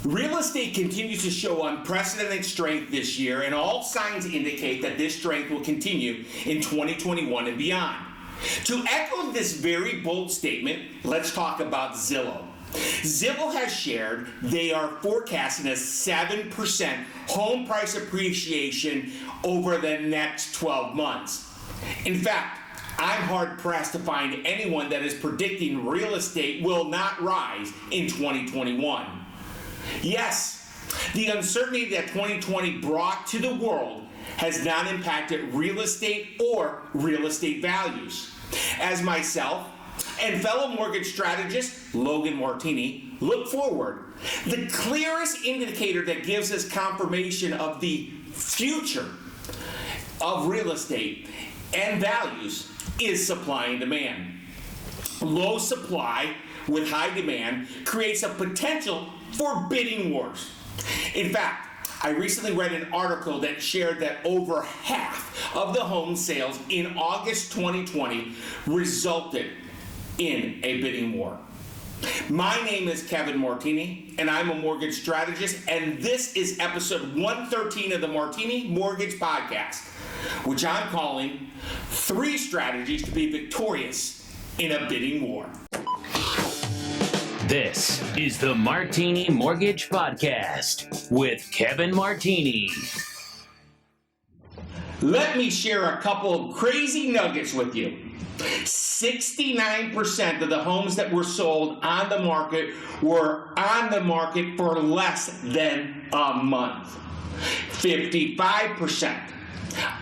Real estate continues to show unprecedented strength this year, and all signs indicate that this strength will continue in 2021 and beyond. To echo this very bold statement, let's talk about Zillow. Zillow has shared they are forecasting a 7% home price appreciation over the next 12 months. In fact, I'm hard-pressed to find anyone that is predicting real estate will not rise in 2021. Yes, the uncertainty that 2020 brought to the world has not impacted real estate or real estate values. As myself and fellow mortgage strategist Logan Martini look forward, the clearest indicator that gives us confirmation of the future of real estate and values is supply and demand. Low supply with high demand creates a potential for bidding wars. In fact, I recently read an article that shared that over half of the home sales in August 2020 resulted in a bidding war. My name is Kevin Martini, and I'm a mortgage strategist, and this is episode 113 of the Martini Mortgage Podcast, which I'm calling 3 Strategies to be Victorious in a Bidding War. This is the Martini Mortgage Podcast with Kevin Martini. Let me share a couple of crazy nuggets with you. 69% of the homes that were sold on the market were on the market for less than a month. 55%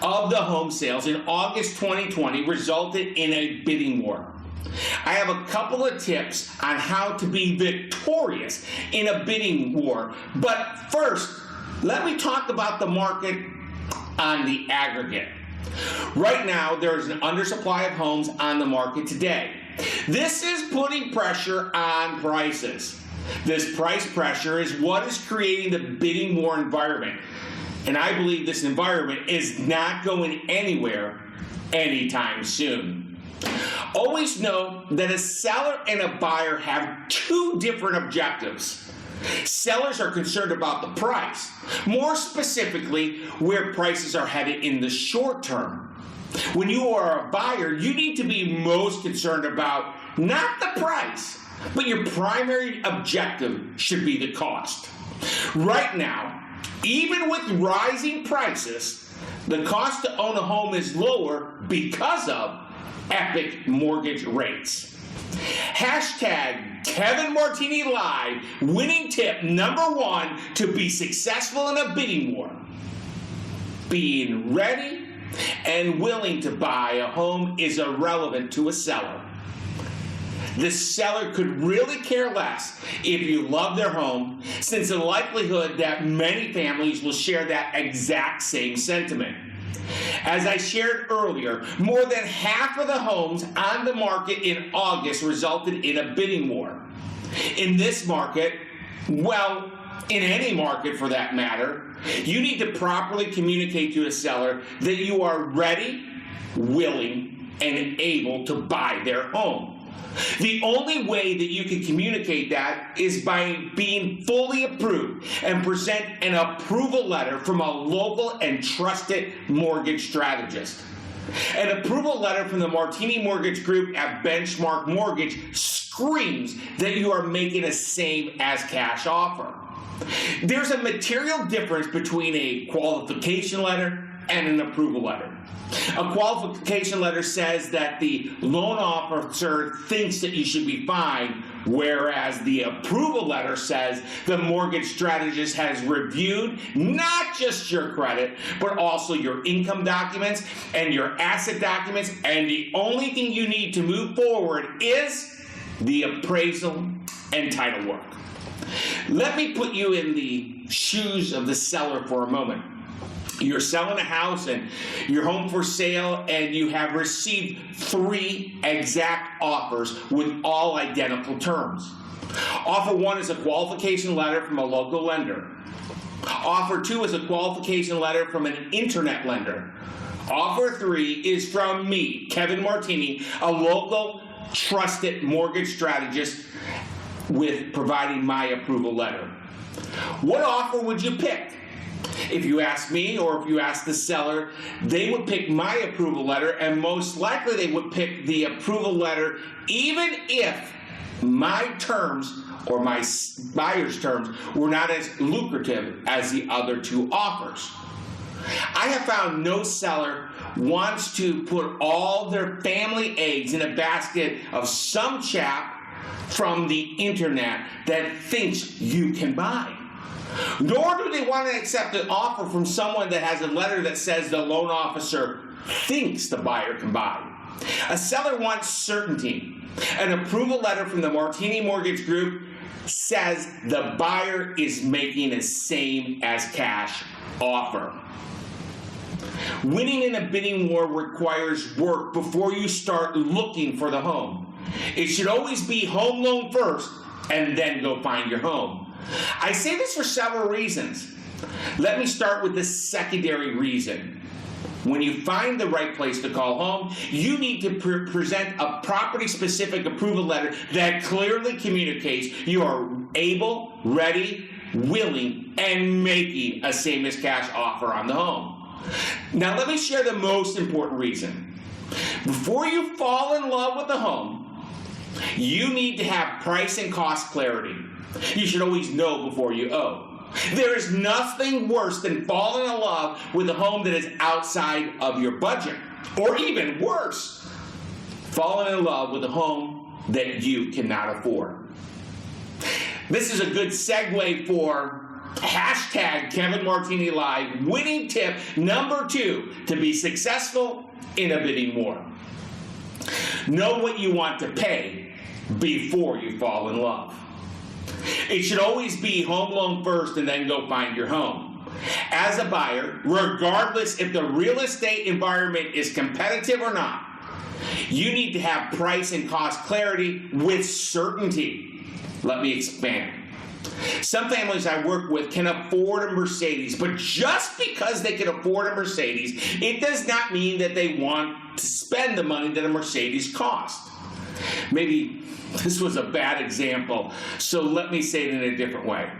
of the home sales in August 2020 resulted in a bidding war. I have a couple of tips on how to be victorious in a bidding war. But first, let me talk about the market on the aggregate. Right now, there is an undersupply of homes on the market today. This is putting pressure on prices. This price pressure is what is creating the bidding war environment. And I believe this environment is not going anywhere anytime soon. Always know that a seller and a buyer have 2 different objectives. Sellers are concerned about the price, more specifically where prices are headed in the short term. When you are a buyer, you need to be most concerned about not the price, but your primary objective should be the cost. Right now, even with rising prices, the cost to own a home is lower because of epic mortgage rates. Hashtag Kevin Martini Live, winning tip number 1 to be successful in a bidding war. Being ready and willing to buy a home is irrelevant to a seller. The seller could really care less if you love their home, since the likelihood that many families will share that exact same sentiment. As I shared earlier, more than half of the homes on the market in August resulted in a bidding war. In this market, well, in any market for that matter, you need to properly communicate to a seller that you are ready, willing, and able to buy their home. The only way that you can communicate that is by being fully approved and present an approval letter from a local and trusted mortgage strategist. An approval letter from the Martini Mortgage Group at Benchmark Mortgage screams that you are making a same as cash offer. There's a material difference between a qualification letter and an approval letter. A qualification letter says that the loan officer thinks that you should be fine, whereas the approval letter says the mortgage strategist has reviewed not just your credit, but also your income documents and your asset documents, and the only thing you need to move forward is the appraisal and title work. Let me put you in the shoes of the seller for a moment. You're selling a house and your home for sale, and you have received 3 exact offers with all identical terms. Offer 1 is a qualification letter from a local lender. Offer 2 is a qualification letter from an internet lender. Offer 3 is from me, Kevin Martini, a local trusted mortgage strategist with providing my approval letter. What offer would you pick? If you ask me or if you ask the seller, they would pick my approval letter, and most likely they would pick the approval letter even if my terms or my buyer's terms were not as lucrative as the other two offers. I have found no seller wants to put all their family eggs in a basket of some chap from the internet that thinks you can buy. Nor do they want to accept an offer from someone that has a letter that says the loan officer thinks the buyer can buy. A seller wants certainty. An approval letter from the Martini Mortgage Group says the buyer is making a same as cash offer. Winning in a bidding war requires work before you start looking for the home. It should always be home loan first and then go find your home. I say this for several reasons. Let me start with the secondary reason. When you find the right place to call home, you need to present a property-specific approval letter that clearly communicates you are able, ready, willing, and making a same as cash offer on the home. Now let me share the most important reason. Before you fall in love with the home, you need to have price and cost clarity. You should always know before you owe. There is nothing worse than falling in love with a home that is outside of your budget. Or even worse, falling in love with a home that you cannot afford. This is a good segue for hashtag Kevin Martini Live winning tip number 2 to be successful in a bidding war. Know what you want to pay before you fall in love. It should always be home loan first and then go find your home. As a buyer, regardless if the real estate environment is competitive or not, you need to have price and cost clarity with certainty. Let me expand. Some families I work with can afford a Mercedes, but just because they can afford a Mercedes, it does not mean that they want to spend the money that a Mercedes costs. Maybe this was a bad example, so let me say it in a different way.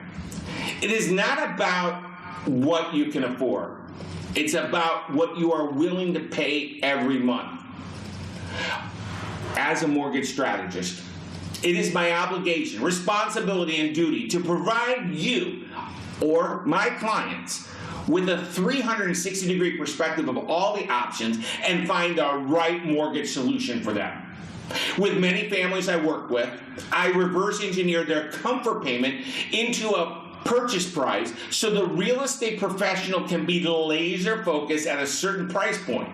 It is not about what you can afford. It's about what you are willing to pay every month. As a mortgage strategist, it is my obligation, responsibility, and duty to provide you or my clients with a 360-degree perspective of all the options and find the right mortgage solution for them. With many families I work with, I reverse engineer their comfort payment into a purchase price so the real estate professional can be laser focused at a certain price point.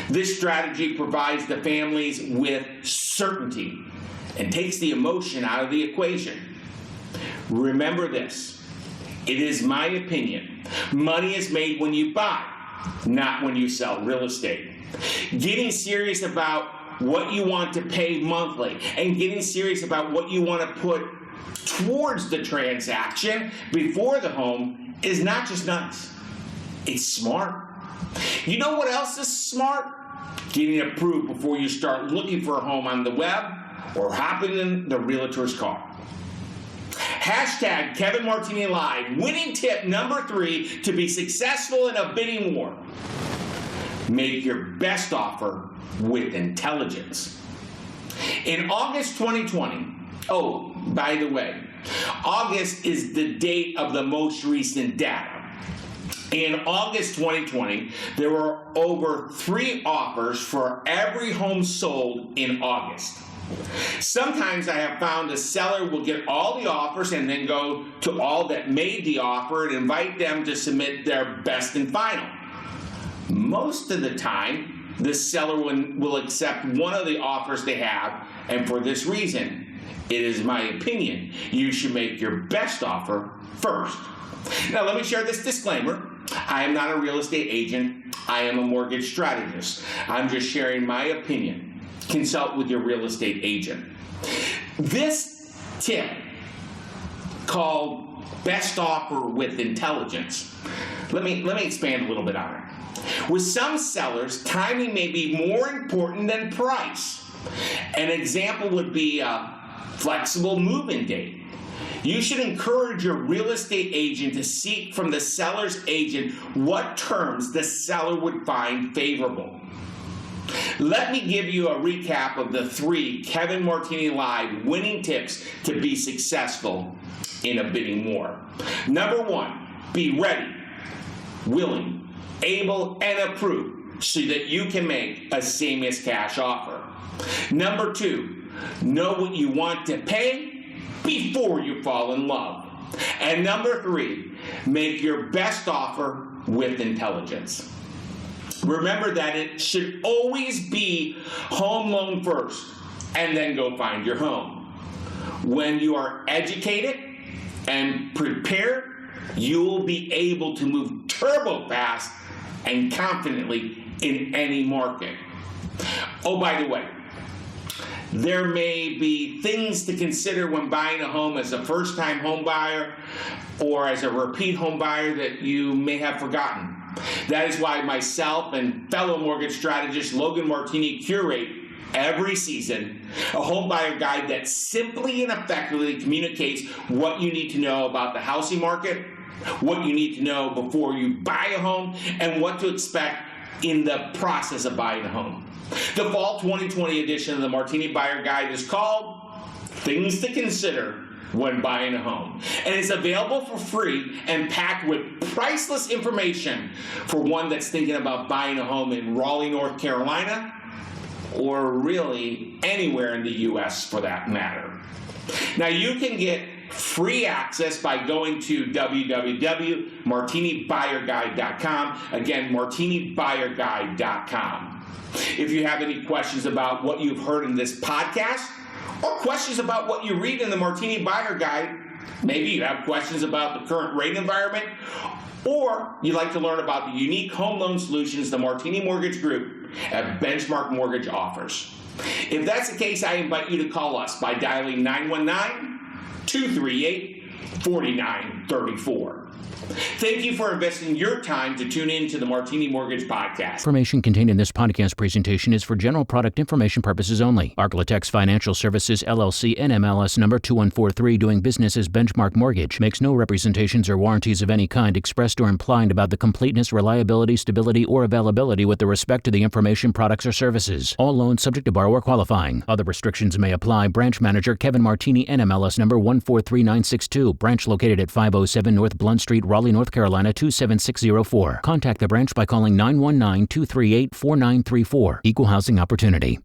This strategy provides the families with certainty and takes the emotion out of the equation. Remember this, it is my opinion, money is made when you buy, not when you sell real estate. Getting serious about what you want to pay monthly and getting serious about what you want to put towards the transaction before the home is not just nice, it's smart. You know what else is smart? Getting approved before you start looking for a home on the web or hopping in the realtor's car. Hashtag Kevin Martini Live, winning tip number 3 to be successful in a bidding war. Make your best offer with intelligence. In August 2020, oh, by the way, August is the date of the most recent data. In August 2020, there were over 3 offers for every home sold in August. Sometimes I have found a seller will get all the offers and then go to all that made the offer and invite them to submit their best and final. Most of the time, the seller will accept one of the offers they have, and for this reason, it is my opinion, you should make your best offer first. Now, let me share this disclaimer. I am not a real estate agent. I am a mortgage strategist. I'm just sharing my opinion. Consult with your real estate agent. This tip, called best offer with intelligence, let me expand a little bit on it. With some sellers, timing may be more important than price. An example would be a flexible move-in date. You should encourage your real estate agent to seek from the seller's agent what terms the seller would find favorable. Let me give you a recap of the 3 Kevin Martini Live winning tips to be successful in a bidding war. Number 1, be ready, willing, able, and approved so that you can make a same as cash offer. Number 2, know what you want to pay before you fall in love. And number 3, make your best offer with intelligence. Remember that it should always be home loan first and then go find your home. When you are educated and prepared, you'll be able to move turbo fast and confidently in any market. Oh, by the way, there may be things to consider when buying a home as a first-time home buyer or as a repeat home buyer that you may have forgotten. That is why myself and fellow mortgage strategist Logan Martini curate every season a home buyer guide that simply and effectively communicates what you need to know about the housing market, what you need to know before you buy a home, and what to expect in the process of buying a home. The fall 2020 edition of the Martini Buyer Guide is called Things to Consider When Buying a Home, and it's available for free and packed with priceless information for one that's thinking about buying a home in Raleigh, North Carolina, or really anywhere in the U.S. for that matter. Now, you can get free access by going to www.martinibuyerguide.com. Again, martinibuyerguide.com. If you have any questions about what you've heard in this podcast, or questions about what you read in the Martini Buyer Guide, maybe you have questions about the current rate environment, or you'd like to learn about the unique home loan solutions the Martini Mortgage Group at Benchmark Mortgage offers. If that's the case, I invite you to call us by dialing 919-238-4934. Thank you for investing your time to tune in to the Martini Mortgage Podcast. Information contained in this podcast presentation is for general product information purposes only. Arklatex Financial Services, LLC, NMLS number 2143, doing business as Benchmark Mortgage, makes no representations or warranties of any kind expressed or implied about the completeness, reliability, stability, or availability with respect to the information, products, or services. All loans subject to borrower qualifying. Other restrictions may apply. Branch Manager Kevin Martini, NMLS number 143962, branch located at 507 North Blunt Street, Raleigh, North Carolina 27604. Contact the branch by calling 919-238-4934. Equal housing opportunity.